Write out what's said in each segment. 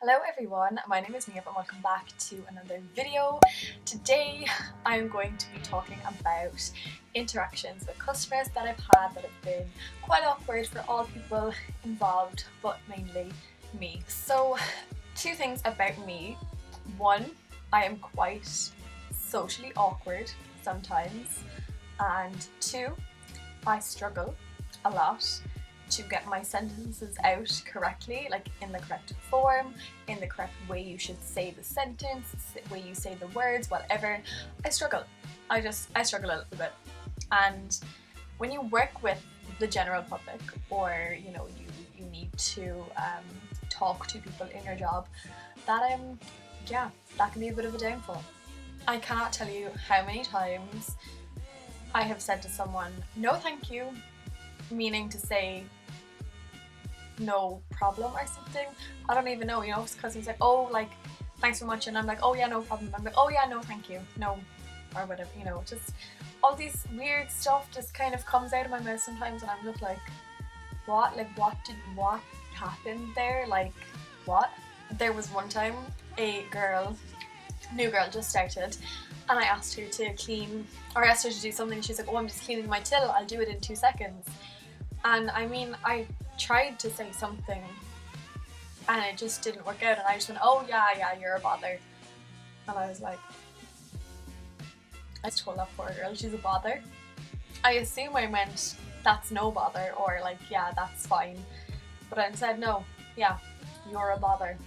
Hello everyone, my name is Niamh and welcome back to another video. Today I'm going to be talking about interactions with customers that I've had that have been quite awkward for all people involved, but mainly me. So, two things about me. One, I am quite socially awkward sometimes, and two, I struggle a lot to get my sentences out correctly, like in the correct form, in the correct way you should say the sentence, the way you say the words, whatever. I struggle. I struggle a little bit. And when you work with the general public, or you need to talk to people in your job, that that can be a bit of a downfall. I cannot tell you how many times I have said to someone, "No, thank you," meaning to say no problem or something. I don't even know, because he's like, "Oh, like, thanks so much," and I'm like, "Oh yeah, no problem." I'm like, "Oh yeah, no, thank you, no," or whatever, just all these weird stuff just kind of comes out of my mouth sometimes, and I'm just like, what? Like, what happened there? Like, what? There was one time a new girl just started, and I asked her to clean, or I asked her to do something. She's like, "Oh, I'm just cleaning my till, I'll do it in 2 seconds." And I mean, I tried to say something and it just didn't work out, and I just went, "Oh yeah, you're a bother." And I was like, I just told that poor girl she's a bother. I assume I meant that's no bother, or like, yeah, that's fine. But I said, no, yeah, you're a bother.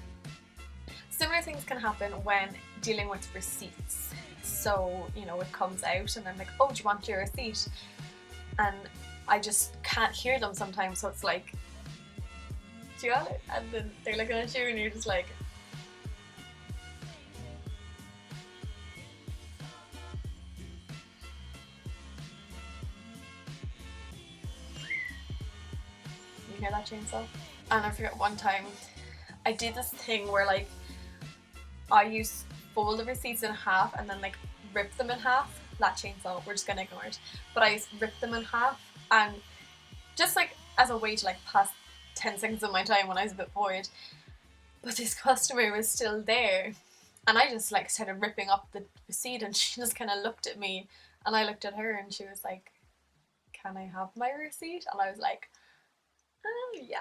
Similar things can happen when dealing with receipts. So, it comes out and I'm like, "Oh, do you want your receipt?" And I just can't hear them sometimes, so it's like, "Do you want it?" And then they're looking at you and you're just like, you hear that chainsaw? And I forget one time I did this thing where, like, I used fold the receipts in half and then like rip them in half. That chainsaw, we're just gonna ignore it. But I ripped them in half, and just like as a way to like pass 10 seconds of my time when I was a bit bored. But this customer was still there, and I just like started ripping up the receipt, and she just kind of looked at me, and I looked at her, and she was like, "Can I have my receipt?" And I was like, "Yeah,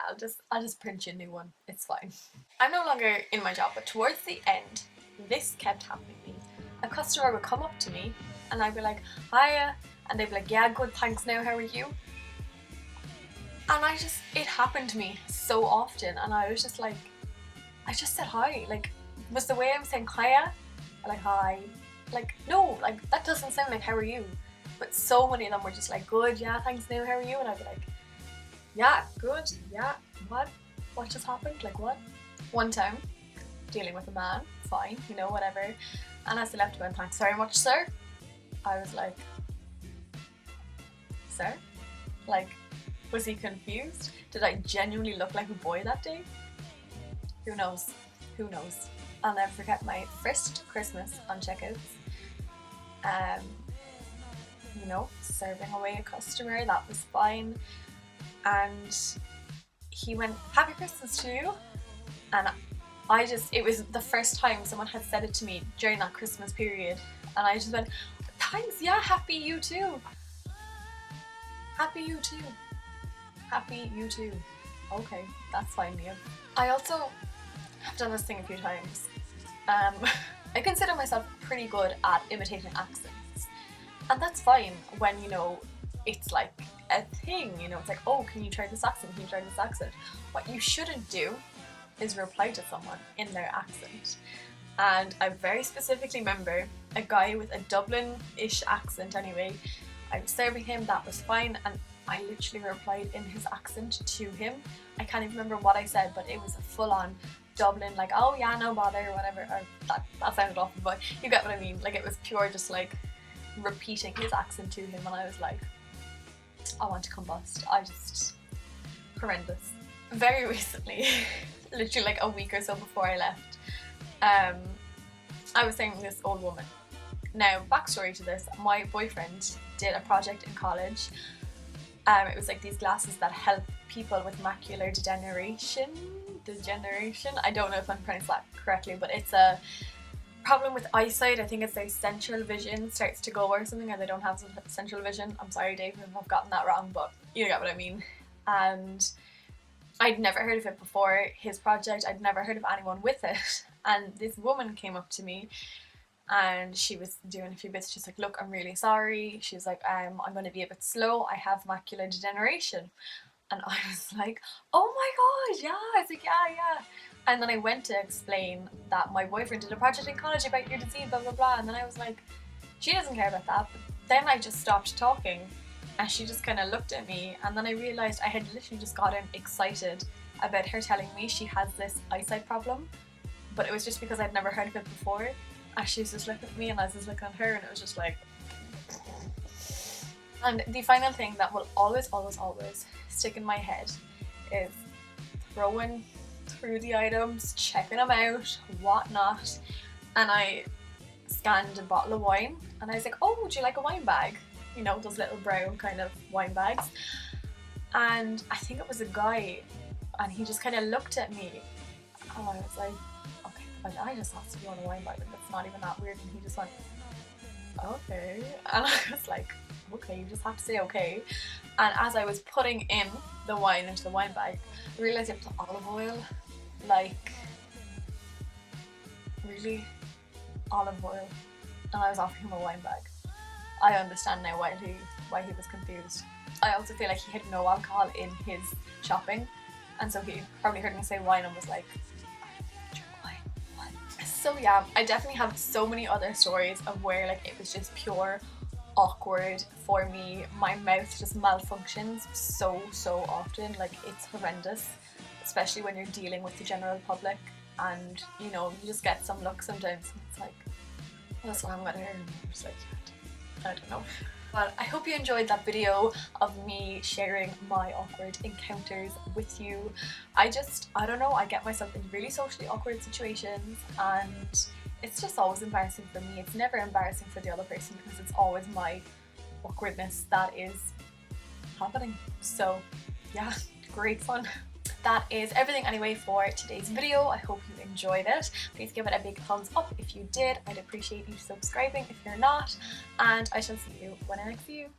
I'll just print you a new one. It's fine." I'm no longer in my job, but towards the end, this kept happening to me. A customer would come up to me, and I'd be like, "Hiya," and they'd be like, "Yeah, good, thanks. Now, how are you?" And it happened to me so often, and I was just like, I just said hi. Like, was the way I'm saying hiya, like hi, like, no, like that doesn't sound like how are you. But so many of them were just like, "Good, yeah, thanks. Now, how are you?" And I'd be like, "Yeah, good, yeah, what? What just happened? Like, what?" One time, dealing with a man, fine, whatever. And as I left, I went, "Thanks very much, sir." I was like, "Sir?" Like, was he confused? Did I genuinely look like a boy that day? Who knows? Who knows? I'll never forget my first Christmas on checkouts. Um, serving away a customer, that was fine. And he went, "Happy Christmas to you." And it was the first time someone had said it to me during that Christmas period. And I just went, "Thanks, yeah, happy you too. Happy you too. Happy you too." Okay, that's fine, Mia. I also have done this thing a few times. I consider myself pretty good at imitating accents. And that's fine when, it's like a thing, it's like, "Oh, can you try this accent? Can you try this accent?" What you shouldn't do is reply to someone in their accent. And I very specifically remember a guy with a Dublin-ish accent anyway. I was serving him, that was fine, and I literally replied in his accent to him. I can't even remember what I said, but it was a full-on Dublin, like, "Oh yeah, no bother," or whatever. Or that sounded awful, but you get what I mean. Like, it was pure just like repeating his accent to him, and I was like, I want to combust. Horrendous. Very recently, literally like a week or so before I left, I was saying this old woman. Now, backstory to this, my boyfriend did a project in college. It was like these glasses that help people with macular degeneration, degeneration. I don't know if I'm pronouncing that correctly, but it's a problem with eyesight. I think it's their central vision starts to go or something, and they don't have central vision. I'm sorry, Dave, if I've gotten that wrong, but you get what I mean. And I'd never heard of it before, his project. I'd never heard of anyone with it. And this woman came up to me and she was doing a few bits. She's like, look, I'm really sorry. She's like, I'm going to be a bit slow. I have macular degeneration. And I was like, oh my god, yeah. I was like, yeah. And then I went to explain that my boyfriend did a project in college about your disease, blah, blah, blah. And then I was like, she doesn't care about that. But then I just stopped talking and she just kind of looked at me. And then I realised I had literally just gotten excited about her telling me she has this eyesight problem. But it was just because I'd never heard of it before. And she was just looking at me and I was just looking at her, and it was just like... And the final thing that will always stick in my head is throwing through the items, checking them out, whatnot. And I scanned a bottle of wine and I was like, oh, would you like a wine bag? You know, those little brown kind of wine bags. And I think it was a guy, and he just kind of looked at me and I was like, okay, I just asked if you want a wine bag, and it's not even that weird. And he just went, okay. And I was like, okay, you just have to say okay. And as I was putting in the wine into the wine bag, I realised it was olive oil. Like, really? Olive oil. And I was offering him a wine bag. I understand now why he was confused. I also feel like he had no alcohol in his shopping, and so he probably heard me say wine and was like, I don't drink wine. What? So yeah, I definitely have so many other stories of where like it was just pure awkward for me. My mouth just malfunctions so often. Like, it's horrendous, especially when you're dealing with the general public, and you know, you just get some look sometimes and it's like, that's what I'm gonna hear, and I'm just like, I don't know. But I hope you enjoyed that video of me sharing my awkward encounters with you. I don't know, I get myself in really socially awkward situations, and it's just always embarrassing for me. It's never embarrassing for the other person because it's always my awkwardness that is happening. So yeah, great fun. That is everything anyway for today's video. I hope you enjoyed it. Please give it a big thumbs up if you did. I'd appreciate you subscribing if you're not, and I shall see you when I next see you.